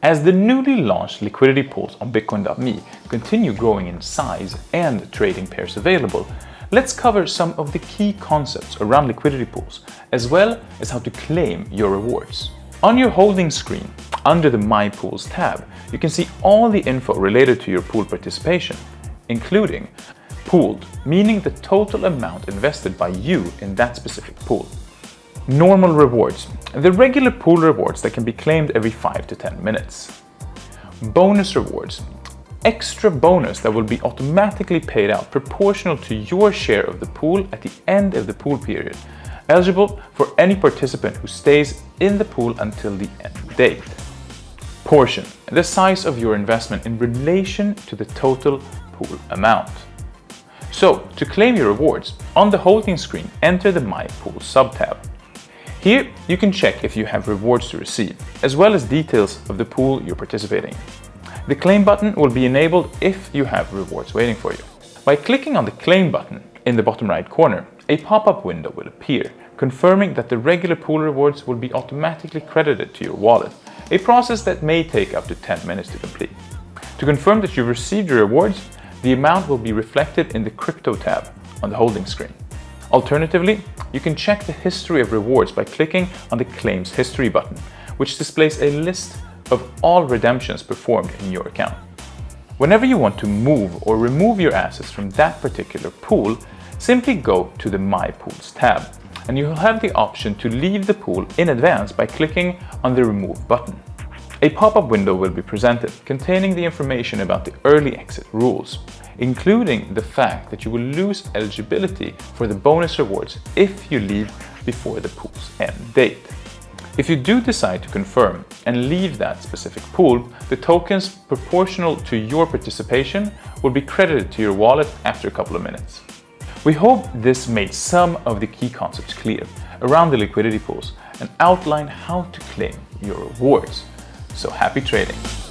As the newly launched liquidity pools on Bitcoin.me continue growing in size and trading pairs available, let's cover some of the key concepts around liquidity pools, as well as how to claim your rewards. On your holding screen, under the My Pools tab, you can see all the info related to your pool participation, including pooled, meaning the total amount invested by you in that specific pool. Normal rewards, the regular pool rewards that can be claimed every 5 to 10 minutes. Bonus rewards, extra bonus that will be automatically paid out proportional to your share of the pool at the end of the pool period, eligible for any participant who stays in the pool until the end date. Portion, the size of your investment in relation to the total pool amount. So, to claim your rewards, on the holding screen, enter the My Pools sub-tab. Here, you can check if you have rewards to receive, as well as details of the pool you're participating in. The claim button will be enabled if you have rewards waiting for you. By clicking on the claim button in the bottom right corner, a pop-up window will appear, confirming that the regular pool rewards will be automatically credited to your wallet, a process that may take up to 10 minutes to complete. To confirm that you've received your rewards, the amount will be reflected in the Crypto tab on the holding screen. Alternatively, you can check the history of rewards by clicking on the Claims History button, which displays a list of all redemptions performed in your account. Whenever you want to move or remove your assets from that particular pool, simply go to the My Pools tab, and you will have the option to leave the pool in advance by clicking on the Remove button. A pop-up window will be presented containing the information about the early exit rules, including the fact that you will lose eligibility for the bonus rewards if you leave before the pool's end date. If you do decide to confirm and leave that specific pool, the tokens proportional to your participation will be credited to your wallet after a couple of minutes. We hope this made some of the key concepts clear around the liquidity pools and outlined how to claim your rewards. So happy trading!